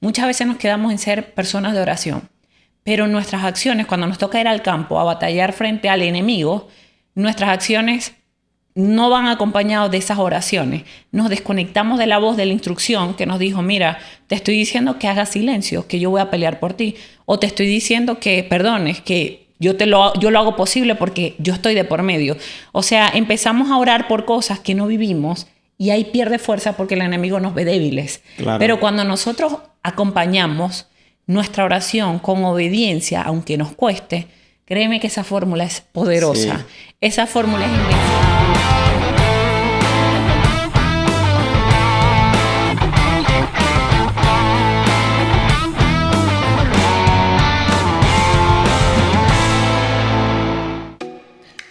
muchas veces nos quedamos en ser personas de oración. Pero nuestras acciones, cuando nos toca ir al campo a batallar frente al enemigo, nuestras acciones no van acompañados de esas oraciones. Nos desconectamos de la voz de la instrucción que nos dijo, mira, te estoy diciendo que hagas silencio, que yo voy a pelear por ti. O te estoy diciendo que perdones, que yo lo hago posible porque yo estoy de por medio. O sea, empezamos a orar por cosas que no vivimos y ahí pierde fuerza porque el enemigo nos ve débiles. Claro. Pero cuando nosotros acompañamos nuestra oración con obediencia, aunque nos cueste, créeme que esa fórmula es poderosa. Sí. Esa fórmula es invencible.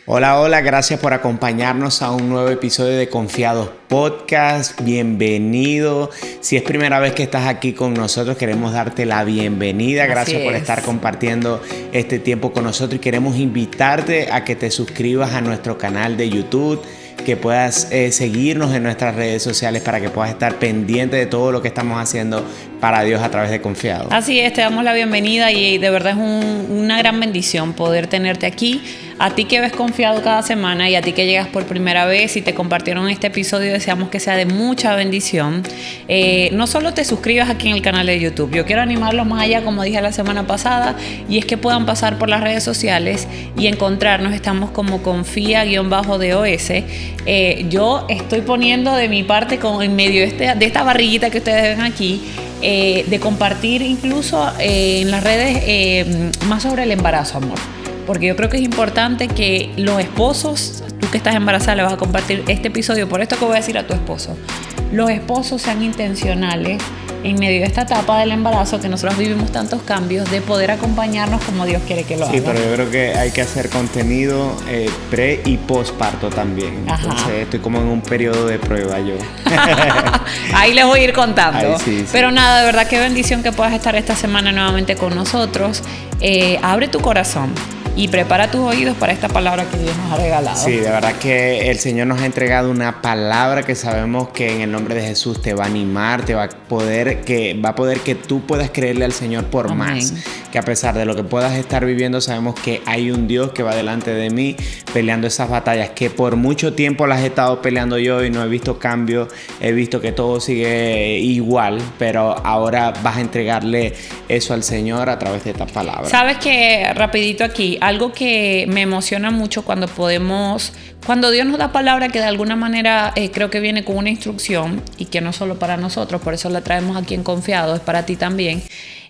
Hola, hola, gracias por acompañarnos a un nuevo episodio de Confiados Podcast. Bienvenido. Si es primera vez que estás aquí con nosotros, queremos darte la bienvenida. Gracias por estar compartiendo este tiempo con nosotros y queremos invitarte a que te suscribas a nuestro canal de YouTube, que puedas seguirnos en nuestras redes sociales para que puedas estar pendiente de todo lo que estamos haciendo para Dios a través de Confiados. Así es, te damos la bienvenida y de verdad es una gran bendición poder tenerte aquí. A ti que ves Confiado cada semana y a ti que llegas por primera vez y te compartieron este episodio, deseamos que sea de mucha bendición. No solo te suscribas aquí en el canal de YouTube, yo quiero animarlos más allá, como dije la semana pasada, y es que puedan pasar por las redes sociales y encontrarnos. Estamos como Confía_DOS. Yo estoy poniendo de mi parte en medio de esta barriguita que ustedes ven aquí, de compartir incluso en las redes más sobre el embarazo, amor. Porque yo creo que es importante que los esposos, tú que estás embarazada, le vas a compartir este episodio, por esto que voy a decir a tu esposo, los esposos sean intencionales en medio de esta etapa del embarazo, que nosotros vivimos tantos cambios, de poder acompañarnos como Dios quiere que lo haga. Sí, pero yo creo que hay que hacer contenido pre y postparto también. Ajá. Entonces estoy como en un periodo de prueba yo. Ahí les voy a ir contando. Ay, sí. Pero nada, de verdad qué bendición que puedas estar esta semana nuevamente con nosotros. Abre tu corazón y prepara tus oídos para esta palabra que Dios nos ha regalado. Sí, de verdad que el Señor nos ha entregado una palabra que sabemos que en el nombre de Jesús te va a animar, va a poder que tú puedas creerle al Señor por Amén. más. Que a pesar de lo que puedas estar viviendo, sabemos que hay un Dios que va delante de mí peleando esas batallas que por mucho tiempo las he estado peleando yo y no he visto cambio. He visto que todo sigue igual, pero ahora vas a entregarle eso al Señor a través de esta palabra. Sabes que, rapidito aquí, algo que me emociona mucho cuando Dios nos da palabra que de alguna manera creo que viene con una instrucción y que no solo para nosotros, por eso la traemos aquí en Confiado, es para ti también,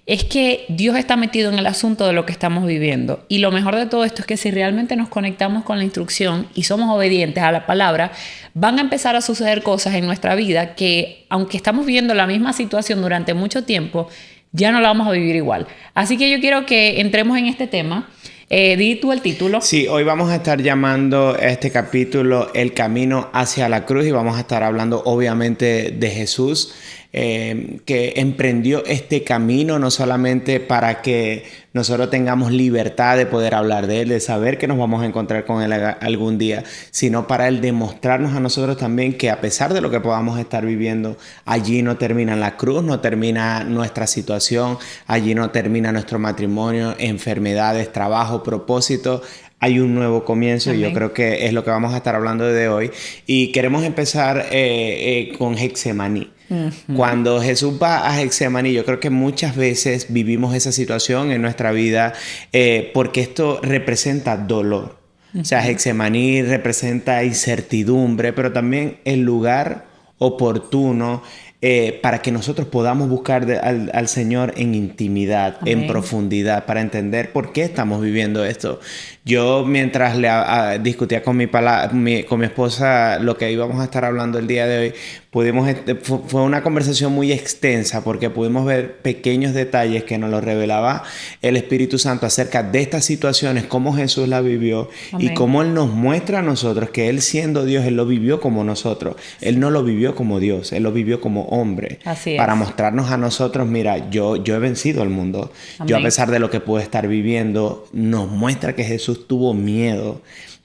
es que Dios está metido en el asunto de lo que estamos viviendo. Y lo mejor de todo esto es que si realmente nos conectamos con la instrucción y somos obedientes a la palabra, van a empezar a suceder cosas en nuestra vida que, aunque estamos viviendo la misma situación durante mucho tiempo, ya no la vamos a vivir igual. Así que yo quiero que entremos en este tema. Di tú el título. Sí, hoy vamos a estar llamando a este capítulo El Camino hacia la Cruz y vamos a estar hablando obviamente de Jesús, que emprendió este camino no solamente para que nosotros tengamos libertad de poder hablar de Él, de saber que nos vamos a encontrar con Él algún día, sino para Él demostrarnos a nosotros también que a pesar de lo que podamos estar viviendo, allí no termina la cruz, no termina nuestra situación, allí no termina nuestro matrimonio, enfermedades, trabajo, propósito. Hay un nuevo comienzo. Amén. Y yo creo que es lo que vamos a estar hablando de hoy. Y queremos empezar con Getsemaní. Uh-huh. Cuando Jesús va a Getsemaní, yo creo que muchas veces vivimos esa situación en nuestra vida porque esto representa dolor. Uh-huh. O sea, Getsemaní representa incertidumbre, pero también el lugar oportuno para que nosotros podamos buscar al Señor en intimidad, amén, en profundidad, para entender por qué estamos viviendo esto. Yo mientras discutía con mi esposa lo que íbamos a estar hablando el día de hoy, fue una conversación muy extensa porque pudimos ver pequeños detalles que nos los revelaba el Espíritu Santo acerca de estas situaciones, cómo Jesús la vivió, amén, y cómo Él nos muestra a nosotros que Él siendo Dios, Él lo vivió como nosotros. Él no lo vivió como Dios, Él lo vivió como hombre. Así es. Para mostrarnos a nosotros, mira, yo he vencido al mundo. Amén. Yo a pesar de lo que puedo estar viviendo, nos muestra que Jesús tuvo miedo,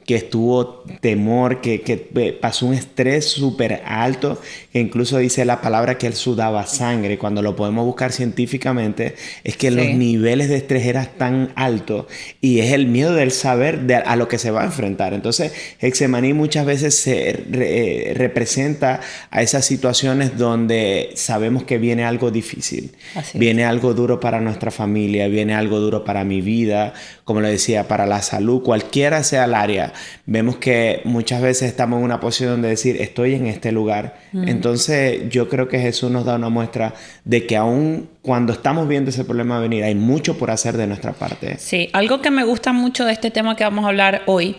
que estuvo temor, que pasó un estrés súper alto, que incluso dice la palabra que él sudaba sangre. Cuando lo podemos buscar científicamente, es que los niveles de estrés eran tan altos y es el miedo del saber a lo que se va a enfrentar. Entonces, Getsemaní muchas veces se representa a esas situaciones donde sabemos que viene algo difícil, viene algo duro para nuestra familia, viene algo duro para mi vida, como le decía, para la salud, cualquiera sea el área. Vemos que muchas veces estamos en una posición de decir, estoy en este lugar. Entonces, yo creo que Jesús nos da una muestra de que aún cuando estamos viendo ese problema venir, hay mucho por hacer de nuestra parte. Sí, algo que me gusta mucho de este tema que vamos a hablar hoy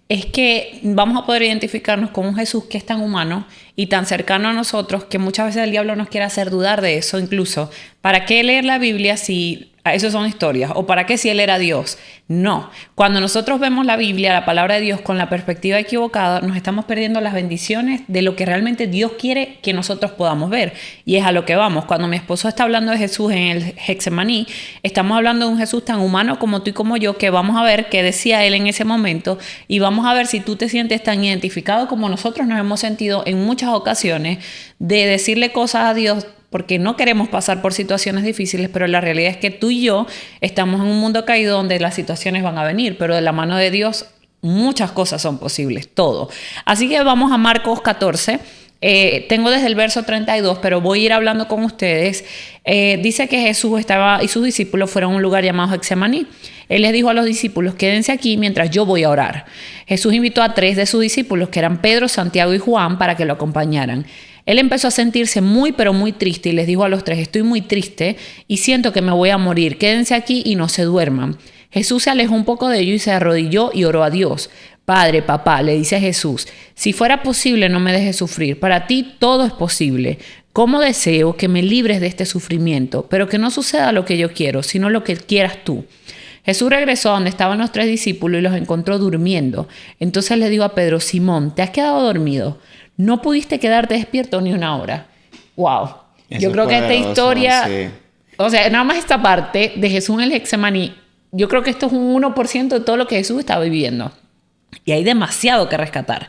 es que vamos a poder identificarnos con un Jesús que es tan humano y tan cercano a nosotros que muchas veces el diablo nos quiere hacer dudar de eso. Incluso, ¿para qué leer la Biblia si eso son historias? ¿O para qué si él era Dios? No. Cuando nosotros vemos la Biblia, la palabra de Dios, con la perspectiva equivocada, nos estamos perdiendo las bendiciones de lo que realmente Dios quiere que nosotros podamos ver. Y es a lo que vamos. Cuando mi esposo está hablando de Jesús en el Getsemaní, estamos hablando de un Jesús tan humano como tú y como yo, que vamos a ver qué decía él en ese momento y vamos a ver si tú te sientes tan identificado como nosotros nos hemos sentido en muchas ocasiones de decirle cosas a Dios porque no queremos pasar por situaciones difíciles, pero la realidad es que tú y yo estamos en un mundo caído donde las situaciones van a venir, pero de la mano de Dios muchas cosas son posibles, todo. Así que vamos a Marcos 14. Tengo desde el verso 32, pero voy a ir hablando con ustedes. Dice que Jesús estaba y sus discípulos fueron a un lugar llamado Getsemaní. Él les dijo a los discípulos, quédense aquí mientras yo voy a orar. Jesús invitó a 3 de sus discípulos, que eran Pedro, Santiago y Juan, para que lo acompañaran. Él empezó a sentirse muy, pero muy triste y les dijo a los 3, estoy muy triste y siento que me voy a morir. Quédense aquí y no se duerman. Jesús se alejó un poco de ellos y se arrodilló y oró a Dios. Padre, papá, le dice a Jesús, si fuera posible no me dejes sufrir. Para ti todo es posible. ¿Cómo deseo que me libres de este sufrimiento? Pero que no suceda lo que yo quiero, sino lo que quieras tú. Jesús regresó a donde estaban los 3 discípulos y los encontró durmiendo. Entonces le dijo a Pedro, Simón, ¿te has quedado dormido? No pudiste quedarte despierto ni una hora. ¡Wow! Yo creo que esta historia, sí. O sea, nada más esta parte de Jesús en el Getsemaní, yo creo que esto es un 1% de todo lo que Jesús está viviendo. Y hay demasiado que rescatar.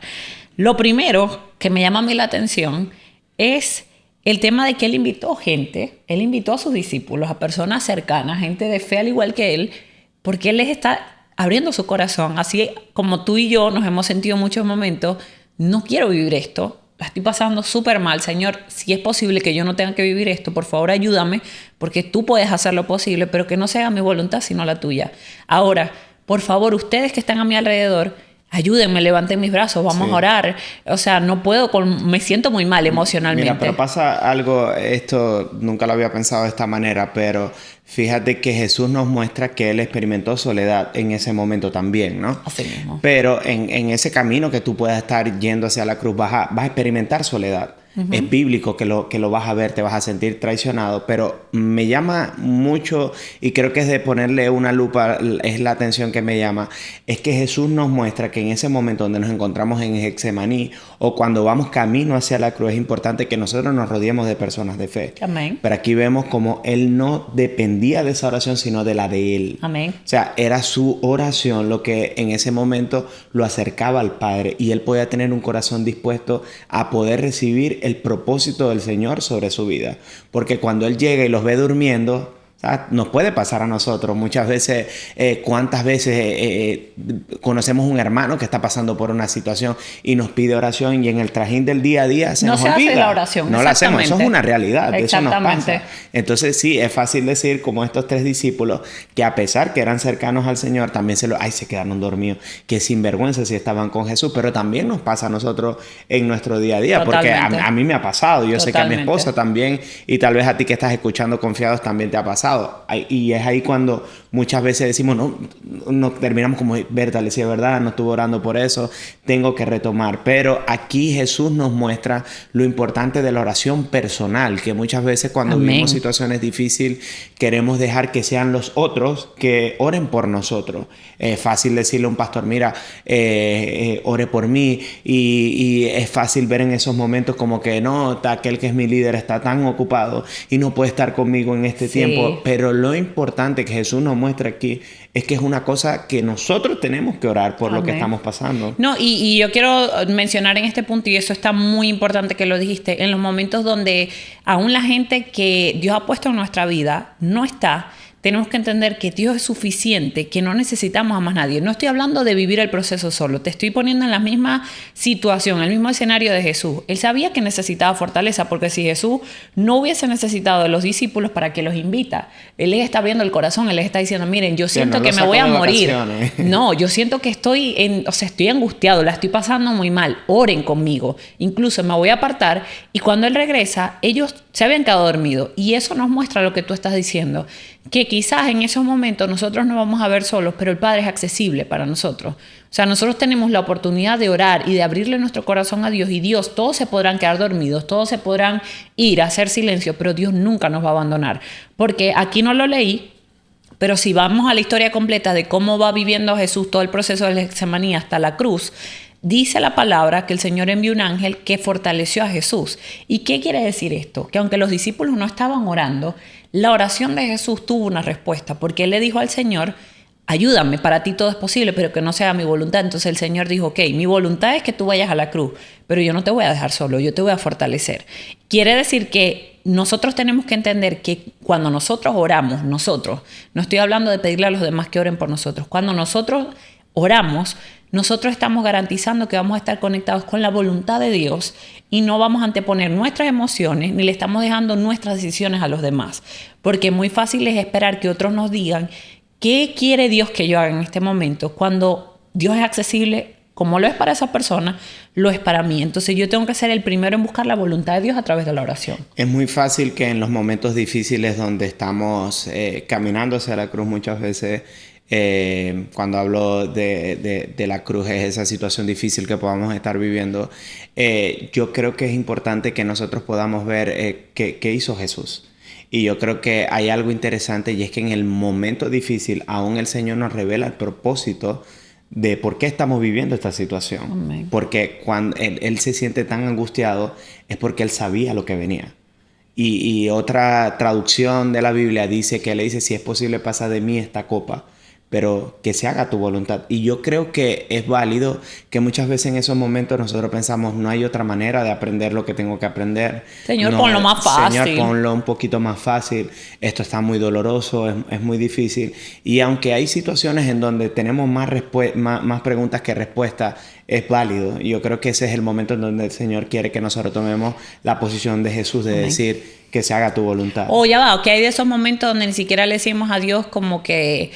Lo primero que me llama a mí la atención es el tema de que él invitó gente, él invitó a sus discípulos, a personas cercanas, gente de fe al igual que él, porque él les está abriendo su corazón. Así como tú y yo nos hemos sentido en muchos momentos, no quiero vivir esto, la estoy pasando súper mal, Señor, si es posible que yo no tenga que vivir esto, por favor ayúdame, porque tú puedes hacer lo posible, pero que no sea mi voluntad sino la tuya. Ahora, por favor, ustedes que están a mi alrededor, ayúdenme, levanten mis brazos, vamos a orar. O sea, no puedo, me siento muy mal emocionalmente. Mira, pero pasa algo, esto nunca lo había pensado de esta manera, pero fíjate que Jesús nos muestra que Él experimentó soledad en ese momento también, ¿no? Así mismo. Pero en ese camino que tú puedas estar yendo hacia la cruz, vas a experimentar soledad. Es bíblico que lo vas a ver, te vas a sentir traicionado, pero me llama mucho y creo que es de ponerle una lupa, es la atención que me llama, es que Jesús nos muestra que en ese momento donde nos encontramos en Getsemaní o cuando vamos camino hacia la cruz es importante que nosotros nos rodeemos de personas de fe. Amén. Pero aquí vemos como Él no dependía de esa oración, sino de la de Él. Amén. O sea, era su oración lo que en ese momento lo acercaba al Padre y Él podía tener un corazón dispuesto a poder recibir el propósito del Señor sobre su vida. Porque cuando Él llega y los ve durmiendo, ¿sabes? Nos puede pasar a nosotros. Muchas veces, ¿cuántas veces conocemos un hermano que está pasando por una situación y nos pide oración y en el trajín del día a día se nos olvida? No se hace la oración. No la hacemos. Eso es una realidad. Eso nos Exactamente. pasa. Entonces sí, es fácil decir como estos 3 discípulos que a pesar que eran cercanos al Señor, también se quedaron dormidos. Que sinvergüenza si estaban con Jesús. Pero también nos pasa a nosotros en nuestro día a día. Totalmente. Porque a mí me ha pasado. Yo sé que a mi Totalmente. esposa también y tal vez a ti que estás escuchando confiados también te ha pasado. Y es ahí cuando muchas veces decimos, no terminamos como, Berta, si es verdad, no estuve orando por eso, tengo que retomar. Pero aquí Jesús nos muestra lo importante de la oración personal, que muchas veces cuando Amén. vivimos situaciones difíciles queremos dejar que sean los otros que oren por nosotros. Es fácil decirle a un pastor, mira, ore por mí, y es fácil ver en esos momentos como que no, aquel que es mi líder está tan ocupado y no puede estar conmigo en este tiempo. pero lo importante que Jesús nos muestra aquí es que es una cosa que nosotros tenemos que orar por lo que estamos pasando. No, y yo quiero mencionar en este punto, y eso está muy importante que lo dijiste, en los momentos donde aún la gente que Dios ha puesto en nuestra vida no está, tenemos que entender que Dios es suficiente, que no necesitamos a más nadie. No estoy hablando de vivir el proceso solo, te estoy poniendo en la misma situación, el mismo escenario de Jesús. Él sabía que necesitaba fortaleza, porque si Jesús no hubiese necesitado de los discípulos, ¿para qué los invita? Él les está abriendo el corazón, él les está diciendo, miren, yo siento que me voy a morir. No, yo siento que estoy angustiado, la estoy pasando muy mal, oren conmigo. Incluso me voy a apartar, y cuando él regresa, ellos se habían quedado dormidos. Y eso nos muestra lo que tú estás diciendo, que quizás en esos momentos nosotros no vamos a ver solos, pero el Padre es accesible para nosotros. O sea, nosotros tenemos la oportunidad de orar y de abrirle nuestro corazón a Dios, y Dios, todos se podrán quedar dormidos, todos se podrán ir a hacer silencio, pero Dios nunca nos va a abandonar. Porque aquí no lo leí, pero si vamos a la historia completa de cómo va viviendo Jesús todo el proceso de Getsemaní hasta la cruz, dice la palabra que el Señor envió un ángel que fortaleció a Jesús. ¿Y qué quiere decir esto? Que aunque los discípulos no estaban orando, la oración de Jesús tuvo una respuesta, porque él le dijo al Señor, ayúdame, para ti todo es posible, pero que no sea mi voluntad. Entonces el Señor dijo, ok, mi voluntad es que tú vayas a la cruz, pero yo no te voy a dejar solo, yo te voy a fortalecer. Quiere decir que nosotros tenemos que entender que cuando nosotros oramos, no estoy hablando de pedirle a los demás que oren por nosotros, cuando nosotros oramos, nosotros estamos garantizando que vamos a estar conectados con la voluntad de Dios y no vamos a anteponer nuestras emociones ni le estamos dejando nuestras decisiones a los demás. Porque muy fácil es esperar que otros nos digan qué quiere Dios que yo haga en este momento, cuando Dios es accesible, como lo es para esa persona, lo es para mí. Entonces yo tengo que ser el primero en buscar la voluntad de Dios a través de la oración. Es muy fácil que en los momentos difíciles donde estamos caminando hacia la cruz muchas veces, cuando hablo de la cruz, es esa situación difícil que podamos estar viviendo. Yo creo que es importante que nosotros podamos ver qué hizo Jesús. Y yo creo que hay algo interesante, y es que en el momento difícil aún el Señor nos revela el propósito de por qué estamos viviendo esta situación. Amén. Porque cuando él se siente tan angustiado es porque él sabía lo que venía. Y otra traducción de la Biblia dice que él le dice, si es posible pasa de mí esta copa, pero que se haga tu voluntad. Y yo creo que es válido que muchas veces en esos momentos nosotros pensamos, no hay otra manera de aprender lo que tengo que aprender. Señor, no, ponlo más fácil. Señor, ponlo un poquito más fácil. Esto está muy doloroso, es muy difícil. Y aunque hay situaciones en donde tenemos más preguntas que respuestas, es válido. Y yo creo que ese es el momento en donde el Señor quiere que nosotros tomemos la posición de Jesús, de decir que se haga tu voluntad. Ya va, que hay de esos momentos donde ni siquiera le decimos a Dios como que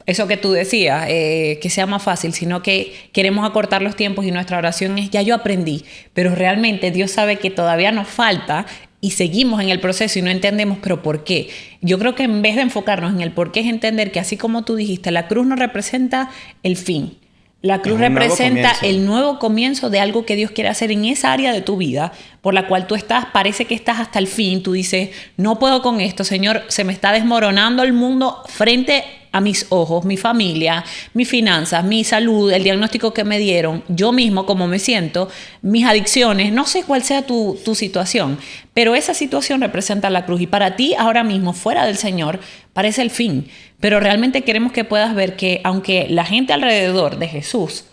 eso que tú decías, que sea más fácil, sino que queremos acortar los tiempos y nuestra oración es, ya yo aprendí, pero realmente Dios sabe que todavía nos falta y seguimos en el proceso y no entendemos, pero ¿por qué? Yo creo que en vez de enfocarnos en el por qué, es entender que así como tú dijiste, la cruz no representa el fin. La cruz representa el nuevo comienzo de algo que Dios quiere hacer en esa área de tu vida por la cual tú estás, parece que estás hasta el fin. Tú dices, no puedo con esto, Señor, se me está desmoronando el mundo frente a mis ojos, mi familia, mis finanzas, mi salud, el diagnóstico que me dieron, yo mismo, cómo me siento, mis adicciones, no sé cuál sea tu situación, pero esa situación representa la cruz y para ti ahora mismo, fuera del Señor, parece el fin. Pero realmente queremos que puedas ver que aunque la gente alrededor de Jesús,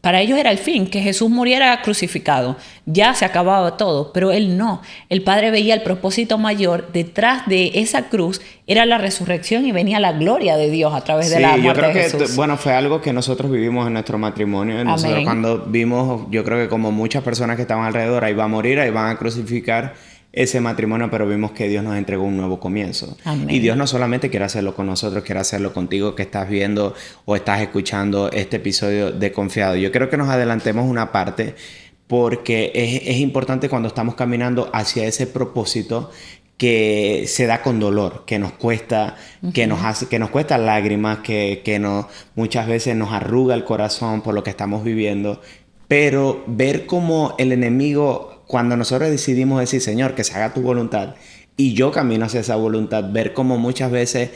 para ellos era el fin, que Jesús muriera crucificado, ya se acababa todo, pero él no. El Padre veía el propósito mayor detrás de esa cruz, era la resurrección y venía la gloria de Dios a través de la muerte de Jesús. Yo creo que, bueno, fue algo que nosotros vivimos en nuestro matrimonio. Nosotros cuando vimos, yo creo que como muchas personas que estaban alrededor, ahí va a morir, ahí van a crucificar ese matrimonio, pero vimos que Dios nos entregó un nuevo comienzo. Amén. Y Dios no solamente quiere hacerlo con nosotros, quiere hacerlo contigo que estás viendo o estás escuchando este episodio de Confiado. Yo creo que nos adelantemos una parte porque es importante cuando estamos caminando hacia ese propósito que se da con dolor, que nos cuesta, que nos cuesta lágrimas, que muchas veces nos arruga el corazón por lo que estamos viviendo, pero ver cómo el enemigo, cuando nosotros decidimos decir, Señor, que se haga tu voluntad, y yo camino hacia esa voluntad, ver cómo muchas veces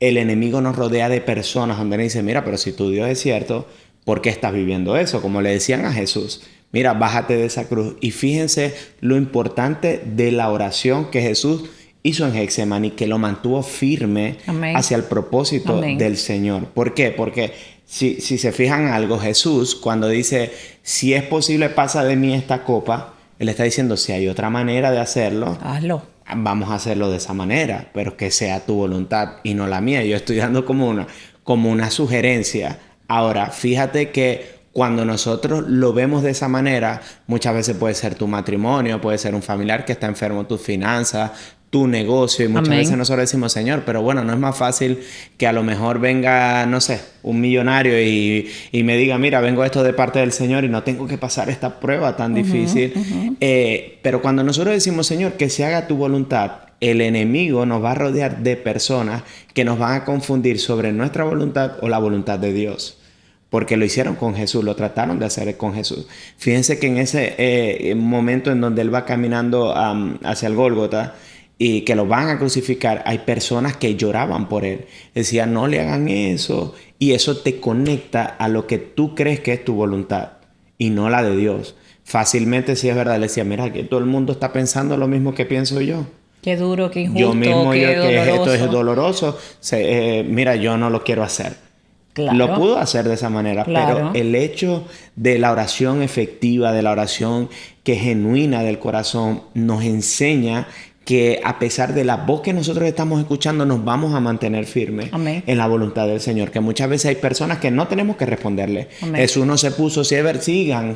el enemigo nos rodea de personas donde nos dice, mira, pero si tu Dios es cierto, ¿por qué estás viviendo eso? Como le decían a Jesús, mira, bájate de esa cruz. Y fíjense lo importante de la oración que Jesús hizo en Getsemaní, que lo mantuvo firme Amén. hacia el propósito Amén. del Señor. ¿Por qué? Porque si se fijan algo, Jesús cuando dice, si es posible pasa de mí esta copa, Él está diciendo, si hay otra manera de hacerlo, Hazlo. vamos a hacerlo de esa manera, pero que sea tu voluntad y no la mía. Yo estoy dando como una sugerencia. Ahora, fíjate que cuando nosotros lo vemos de esa manera, muchas veces puede ser tu matrimonio, puede ser un familiar que está enfermo, tus finanzas, tu negocio, y muchas Amén. veces nosotros decimos, Señor, pero bueno, no es más fácil que a lo mejor venga, no sé, un millonario y me diga, mira, vengo esto de parte del Señor y no tengo que pasar esta prueba tan difícil. Pero cuando nosotros decimos, Señor, que se haga tu voluntad, el enemigo nos va a rodear de personas que nos van a confundir sobre nuestra voluntad o la voluntad de Dios. Porque lo hicieron con Jesús, lo trataron de hacer con Jesús. Fíjense que en ese momento en donde Él va caminando hacia el Gólgota y que lo van a crucificar, hay personas que lloraban por Él. Decían, no le hagan eso. Y eso te conecta a lo que tú crees que es tu voluntad y no la de Dios. Fácilmente, si es verdad, le decía, mira, que todo el mundo está pensando lo mismo que pienso yo. Qué duro, qué injusto, Yo mismo, qué que esto es doloroso. doloroso. Mira, yo no lo quiero hacer. Claro. Lo pudo hacer de esa manera, Claro. pero el hecho de la oración efectiva, de la oración que es genuina del corazón, nos enseña que a pesar de la voz que nosotros estamos escuchando, nos vamos a mantener firmes Amén. en la voluntad del Señor. Que muchas veces hay personas que no tenemos que responderle. Amén. Jesús no se puso, sigan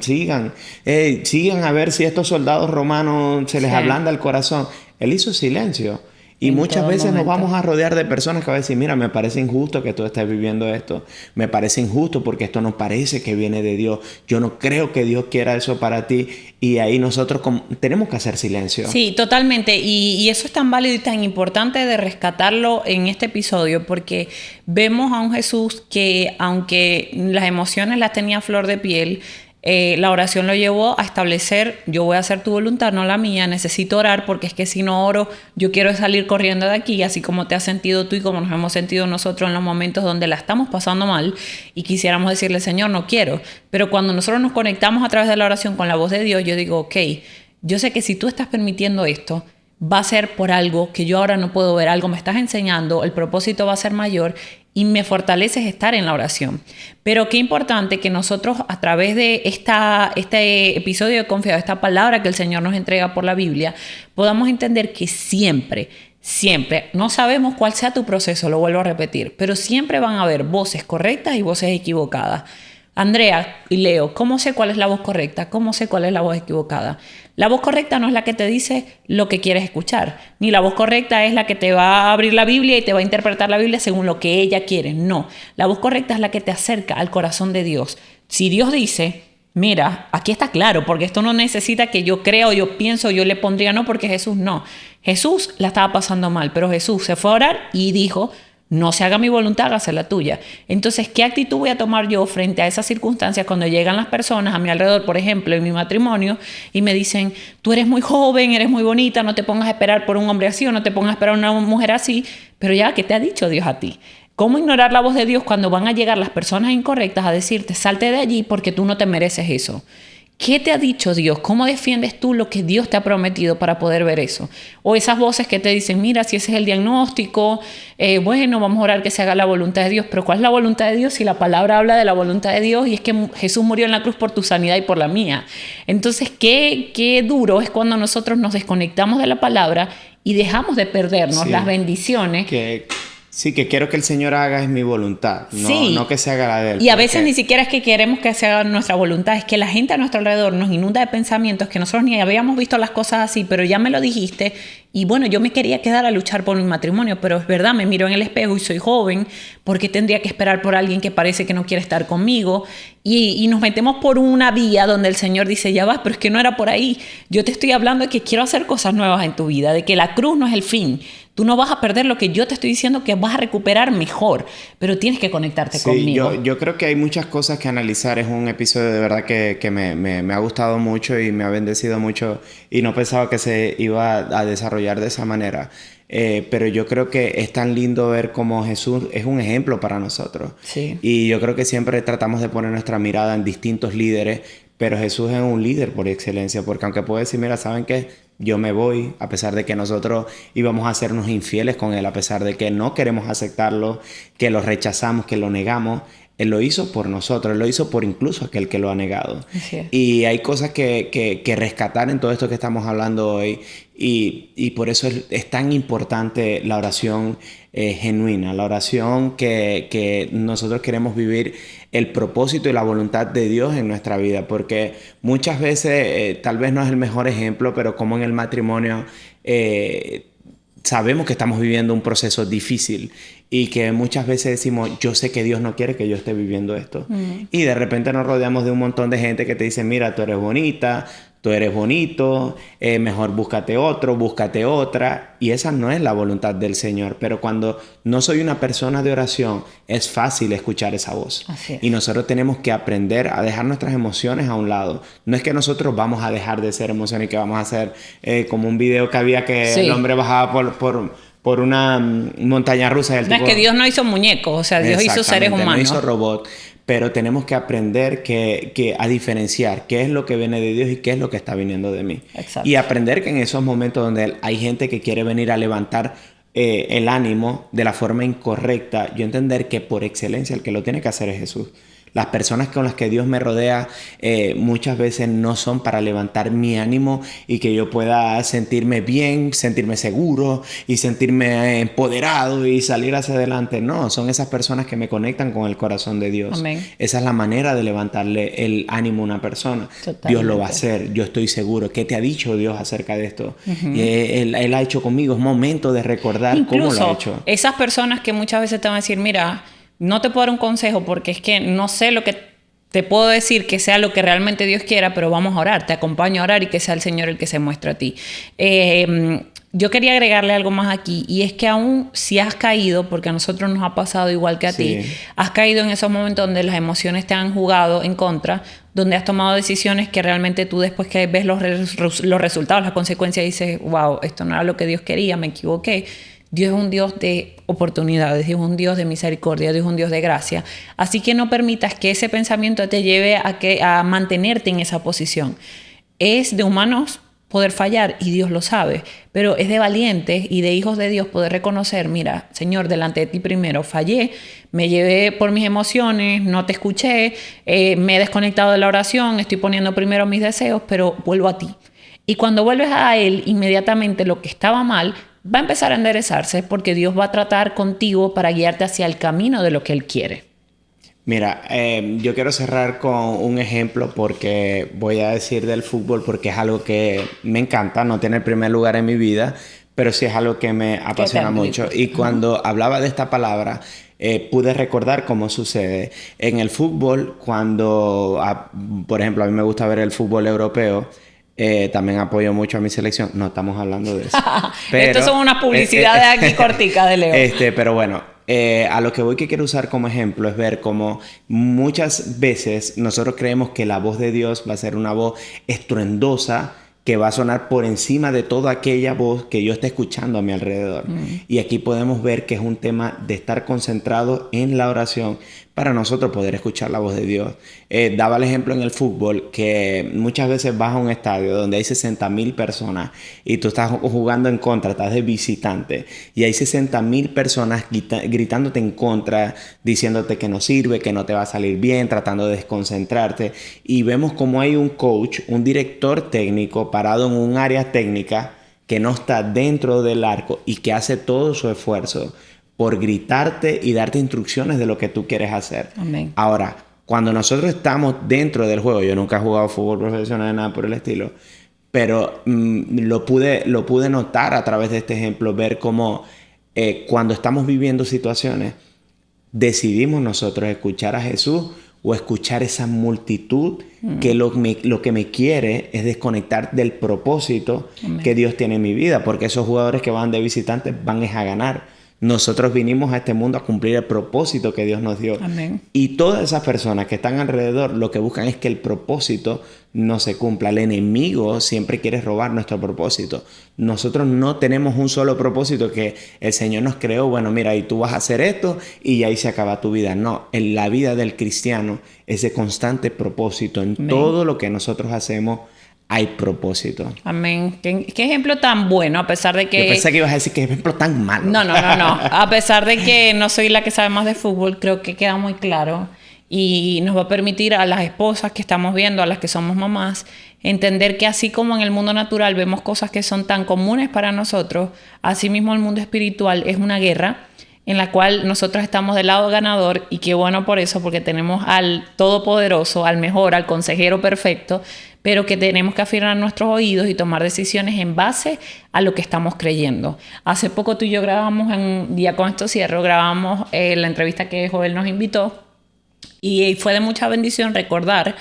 a ver si estos soldados romanos se les Sí. ablanda el corazón. Él hizo silencio. Y En muchas todo veces nos momento. vamos a rodear de personas que van a decir, mira, me parece injusto que tú estés viviendo esto. Me parece injusto porque esto no parece que viene de Dios. Yo no creo que Dios quiera eso para ti. Y ahí nosotros tenemos que hacer silencio. Sí, totalmente. Y eso es tan válido y tan importante de rescatarlo en este episodio porque vemos a un Jesús que, aunque las emociones las tenía a flor de piel, la oración lo llevó a establecer, yo voy a hacer tu voluntad, no la mía, necesito orar porque es que si no oro, yo quiero salir corriendo de aquí, así como te has sentido tú y como nos hemos sentido nosotros en los momentos donde la estamos pasando mal y quisiéramos decirle, Señor, no quiero. Pero cuando nosotros nos conectamos a través de la oración con la voz de Dios, yo digo, ok, yo sé que si tú estás permitiendo esto, va a ser por algo que yo ahora no puedo ver, algo me estás enseñando, el propósito va a ser mayor y me fortaleces estar en la oración. Pero qué importante que nosotros a través de este episodio de Confiado, esta palabra que el Señor nos entrega por la Biblia, podamos entender que siempre, no sabemos cuál sea tu proceso, lo vuelvo a repetir, pero siempre van a haber voces correctas y voces equivocadas. Andrea y Leo, ¿cómo sé cuál es la voz correcta? ¿Cómo sé cuál es la voz equivocada? La voz correcta no es la que te dice lo que quieres escuchar, ni la voz correcta es la que te va a abrir la Biblia y te va a interpretar la Biblia según lo que ella quiere. No, la voz correcta es la que te acerca al corazón de Dios. Si Dios dice, mira, aquí está claro, porque esto no necesita que yo crea o yo pienso, yo le pondría no, porque Jesús no. Jesús la estaba pasando mal, pero Jesús se fue a orar y dijo, no se haga mi voluntad, hágase la tuya. Entonces, ¿qué actitud voy a tomar yo frente a esas circunstancias cuando llegan las personas a mi alrededor, por ejemplo, en mi matrimonio, y me dicen, tú eres muy joven, eres muy bonita, no te pongas a esperar por un hombre así o no te pongas a esperar una mujer así, pero ya, ¿qué te ha dicho Dios a ti? ¿Cómo ignorar la voz de Dios cuando van a llegar las personas incorrectas a decirte, salte de allí porque tú no te mereces eso? ¿Qué te ha dicho Dios? ¿Cómo defiendes tú lo que Dios te ha prometido para poder ver eso? O esas voces que te dicen, mira, si ese es el diagnóstico, bueno, vamos a orar que se haga la voluntad de Dios. Pero ¿cuál es la voluntad de Dios? Si la palabra habla de la voluntad de Dios y es que Jesús murió en la cruz por tu sanidad y por la mía. Entonces, qué duro es cuando nosotros nos desconectamos de la palabra y dejamos de perdernos las bendiciones. Sí, que quiero que el Señor haga es mi voluntad, no que se haga la de Él. Y a veces ni siquiera es que queremos que se haga nuestra voluntad, es que la gente a nuestro alrededor nos inunda de pensamientos que nosotros ni habíamos visto las cosas así, pero ya me lo dijiste y bueno, yo me quería quedar a luchar por mi matrimonio, pero es verdad, me miro en el espejo y soy joven, ¿por qué tendría que esperar por alguien que parece que no quiere estar conmigo? Y nos metemos por una vía donde el Señor dice, ya vas, pero es que no era por ahí. Yo te estoy hablando de que quiero hacer cosas nuevas en tu vida, de que la cruz no es el fin. Tú no vas a perder lo que yo te estoy diciendo que vas a recuperar mejor, pero tienes que conectarte conmigo. Yo creo que hay muchas cosas que analizar. Es un episodio de verdad que me ha gustado mucho y me ha bendecido mucho y no pensaba que se iba a desarrollar de esa manera. Pero yo creo que es tan lindo ver cómo Jesús es un ejemplo para nosotros. Sí. Y yo creo que siempre tratamos de poner nuestra mirada en distintos líderes, pero Jesús es un líder por excelencia, porque aunque puede decir, mira, ¿saben qué? Yo me voy, a pesar de que nosotros íbamos a hacernos infieles con Él, a pesar de que no queremos aceptarlo, que lo rechazamos, que lo negamos. Él lo hizo por nosotros, Él lo hizo por incluso aquel que lo ha negado. Y hay cosas que rescatar en todo esto que estamos hablando hoy. Y por eso es tan importante la oración genuina, la oración que nosotros queremos vivir el propósito y la voluntad de Dios en nuestra vida. Porque muchas veces, tal vez no es el mejor ejemplo, pero como en el matrimonio, sabemos que estamos viviendo un proceso difícil y que muchas veces decimos, yo sé que Dios no quiere que yo esté viviendo esto. Y de repente nos rodeamos de un montón de gente que te dice, mira, tú eres bonita, tú eres bonito, mejor búscate otro, búscate otra. Y esa no es la voluntad del Señor. Pero cuando no soy una persona de oración, es fácil escuchar esa voz. Así es. Y nosotros tenemos que aprender a dejar nuestras emociones a un lado. No es que nosotros vamos a dejar de ser emociones y que vamos a hacer como un video que había que el hombre bajaba por una montaña rusa. No, es que Dios no hizo muñecos, o sea, Dios hizo seres humanos. No hizo robots. Pero tenemos que aprender a diferenciar qué es lo que viene de Dios y qué es lo que está viniendo de mí. Exacto. Y aprender que en esos momentos donde hay gente que quiere venir a levantar el ánimo de la forma incorrecta, yo entender que por excelencia el que lo tiene que hacer es Jesús. Las personas con las que Dios me rodea muchas veces no son para levantar mi ánimo y que yo pueda sentirme bien, sentirme seguro y sentirme empoderado y salir hacia adelante. No, son esas personas que me conectan con el corazón de Dios. Amén. Esa es la manera de levantarle el ánimo a una persona. Totalmente. Dios lo va a hacer, yo estoy seguro. ¿Qué te ha dicho Dios acerca de esto? Él ha hecho conmigo. Es momento de recordar cómo lo ha hecho. Esas personas que muchas veces te van a decir, mira, no te puedo dar un consejo porque es que no sé lo que te puedo decir que sea lo que realmente Dios quiera, pero vamos a orar, te acompaño a orar y que sea el Señor el que se muestre a ti. Yo quería agregarle algo más aquí, y es que aún si has caído, porque a nosotros nos ha pasado igual que a ti, has caído en esos momentos donde las emociones te han jugado en contra, donde has tomado decisiones que realmente tú después que ves los resultados, las consecuencias, dices, wow, esto no era lo que Dios quería, me equivoqué. Dios es un Dios de oportunidades, Dios es un Dios de misericordia, Dios es un Dios de gracia. Así que no permitas que ese pensamiento te lleve a mantenerte en esa posición. Es de humanos poder fallar y Dios lo sabe, pero es de valientes y de hijos de Dios poder reconocer, mira, Señor, delante de ti primero fallé, me llevé por mis emociones, no te escuché, me he desconectado de la oración, estoy poniendo primero mis deseos, pero vuelvo a ti. Y cuando vuelves a Él, inmediatamente lo que estaba mal va a empezar a enderezarse porque Dios va a tratar contigo para guiarte hacia el camino de lo que Él quiere. Mira, yo quiero cerrar con un ejemplo porque voy a decir del fútbol porque es algo que me encanta, no tiene el primer lugar en mi vida, pero sí es algo que me apasiona mucho. Y cuando hablaba de esta palabra, pude recordar cómo sucede. En el fútbol, cuando, por ejemplo, a mí me gusta ver el fútbol europeo, también apoyo mucho a mi selección. No estamos hablando de eso. Pero, Estas son unas publicidades aquí corticas de Leo. Pero bueno, a lo que voy que quiero usar como ejemplo es ver cómo muchas veces nosotros creemos que la voz de Dios va a ser una voz estruendosa que va a sonar por encima de toda aquella voz que yo esté escuchando a mi alrededor. Y aquí podemos ver que es un tema de estar concentrado en la oración para nosotros poder escuchar la voz de Dios. Daba el ejemplo en el fútbol que muchas veces vas a un estadio donde hay 60,000 personas y tú estás jugando en contra, estás de visitante y hay 60,000 personas gritándote en contra, diciéndote que no sirve, que no te va a salir bien, tratando de desconcentrarte. Y vemos como hay un coach, un director técnico parado en un área técnica que no está dentro del arco y que hace todo su esfuerzo por gritarte y darte instrucciones de lo que tú quieres hacer. Amén. Ahora, cuando nosotros estamos dentro del juego, yo nunca he jugado fútbol profesional, nada por el estilo, pero lo pude notar a través de este ejemplo, ver cómo cuando estamos viviendo situaciones, decidimos nosotros escuchar a Jesús o escuchar esa multitud que lo que me quiere es desconectar del propósito que Dios tiene en mi vida, porque esos jugadores que van de visitantes van a ganar. Nosotros vinimos a este mundo a cumplir el propósito que Dios nos dio. Amén. Y todas esas personas que están alrededor lo que buscan es que el propósito no se cumpla. El enemigo siempre quiere robar nuestro propósito. Nosotros no tenemos un solo propósito que el Señor nos creó. Bueno, mira, y tú vas a hacer esto y ahí se acaba tu vida. No, en la vida del cristiano es de constante propósito. En Amén. todo lo que nosotros hacemos hay propósito. Amén. ¿Qué ejemplo tan bueno, a pesar de que... Yo pensé que ibas a decir que ejemplo tan malo. No. A pesar de que no soy la que sabe más de fútbol, creo que queda muy claro y nos va a permitir a las esposas que estamos viendo, a las que somos mamás, entender que así como en el mundo natural vemos cosas que son tan comunes para nosotros, así mismo el mundo espiritual es una guerra en la cual nosotros estamos del lado ganador, y qué bueno por eso, porque tenemos al Todopoderoso, al mejor, al consejero perfecto, pero que tenemos que afinar nuestros oídos y tomar decisiones en base a lo que estamos creyendo. Hace poco tú y yo grabamos, ya con esto cierro, grabamos la entrevista que Joel nos invitó, y fue de mucha bendición recordar.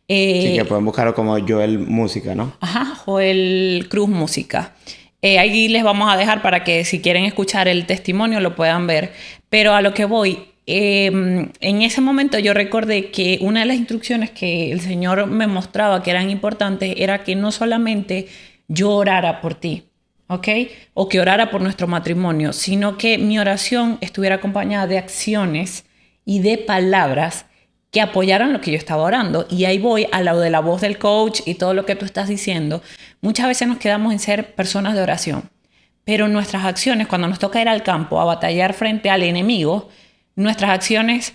Sí, que pueden buscarlo como Joel Música, ¿no? Ajá, Joel Cruz Música. Ahí les vamos a dejar para que si quieren escuchar el testimonio lo puedan ver. Pero a lo que voy, en ese momento yo recordé que una de las instrucciones que el Señor me mostraba que eran importantes era que no solamente yo orara por ti, ¿ok? O que orara por nuestro matrimonio, sino que mi oración estuviera acompañada de acciones y de palabras que apoyaran lo que yo estaba orando. Y ahí voy a lo de la voz del coach y todo lo que tú estás diciendo. Muchas veces nos quedamos en ser personas de oración, pero nuestras acciones, cuando nos toca ir al campo a batallar frente al enemigo, nuestras acciones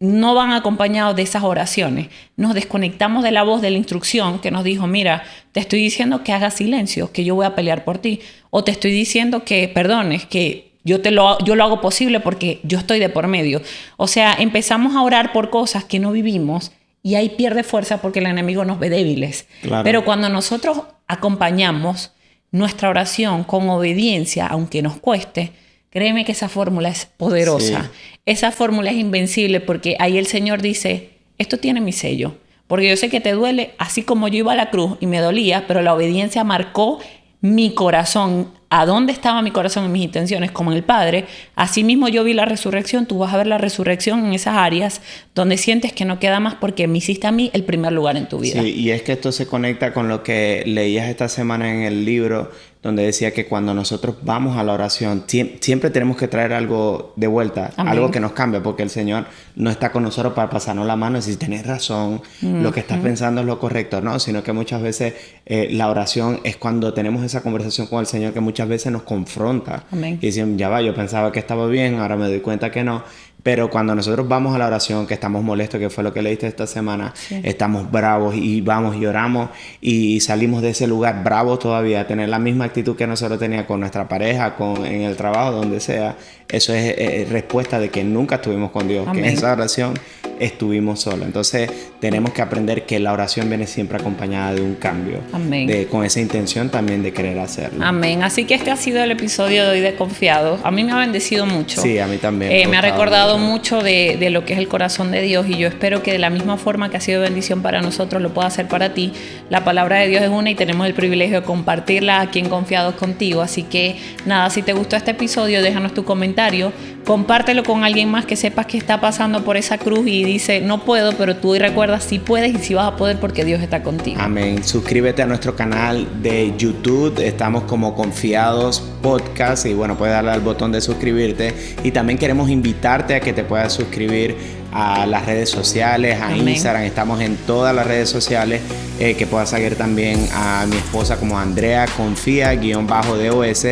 no van acompañados de esas oraciones. Nos desconectamos de la voz de la instrucción que nos dijo, mira, te estoy diciendo que hagas silencio, que yo voy a pelear por ti. O te estoy diciendo que perdones, que yo lo hago posible porque yo estoy de por medio. O sea, empezamos a orar por cosas que no vivimos y ahí pierde fuerza porque el enemigo nos ve débiles. Claro. Pero cuando nosotros acompañamos nuestra oración con obediencia, aunque nos cueste, créeme que esa fórmula es poderosa. Sí. Esa fórmula es invencible porque ahí el Señor dice, esto tiene mi sello. Porque yo sé que te duele, así como yo iba a la cruz y me dolía, pero la obediencia marcó mi corazón, a dónde estaba mi corazón en mis intenciones, como en el Padre. Asimismo yo vi la resurrección, tú vas a ver la resurrección en esas áreas donde sientes que no queda más porque me hiciste a mí el primer lugar en tu vida. Sí, y es que esto se conecta con lo que leías esta semana en el libro, donde decía que cuando nosotros vamos a la oración, siempre tenemos que traer algo de vuelta, Amén. Algo que nos cambie, porque el Señor no está con nosotros para pasarnos la mano y decir, tenés razón, lo que estás pensando es lo correcto, no, sino que muchas veces la oración es cuando tenemos esa conversación con el Señor que muchas veces nos confronta. Amén. Y dicen, ya va, yo pensaba que estaba bien, ahora me doy cuenta que no. Pero cuando nosotros vamos a la oración, que estamos molestos, que fue lo que leíste esta semana, sí. Estamos bravos y vamos y oramos y salimos de ese lugar bravos todavía, tener la misma actitud que nosotros teníamos con nuestra pareja, en el trabajo, donde sea, eso es respuesta de que nunca estuvimos con Dios, Amén. Que en esa oración estuvimos solos. Entonces tenemos que aprender que la oración viene siempre acompañada de un cambio. Amén. Con esa intención también de querer hacerlo. Amén. Así que este ha sido el episodio de hoy de Confiados. A mí me ha bendecido mucho. Sí, a mí también. Me ha recordado mucho de lo que es el corazón de Dios, y yo espero que de la misma forma que ha sido bendición para nosotros lo pueda hacer para ti. La palabra de Dios es una y tenemos el privilegio de compartirla aquí en Confiados contigo. Así que nada, si te gustó este episodio, déjanos tu comentario, compártelo con alguien más que sepas que está pasando por esa cruz y dice, no puedo, pero tú recuerdas si puedes y si vas a poder porque Dios está contigo. Amén. Suscríbete a nuestro canal de YouTube, estamos como Confiados Podcast y bueno, puedes darle al botón de suscribirte, y también queremos invitarte a que te puedas suscribir a las redes sociales, a Amén. Instagram, estamos en todas las redes sociales, que puedas seguir también a mi esposa como Andrea Confía_DOS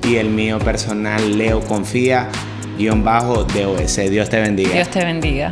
y el mío personal Leo Confía_DOS. Dios te bendiga. Dios te bendiga.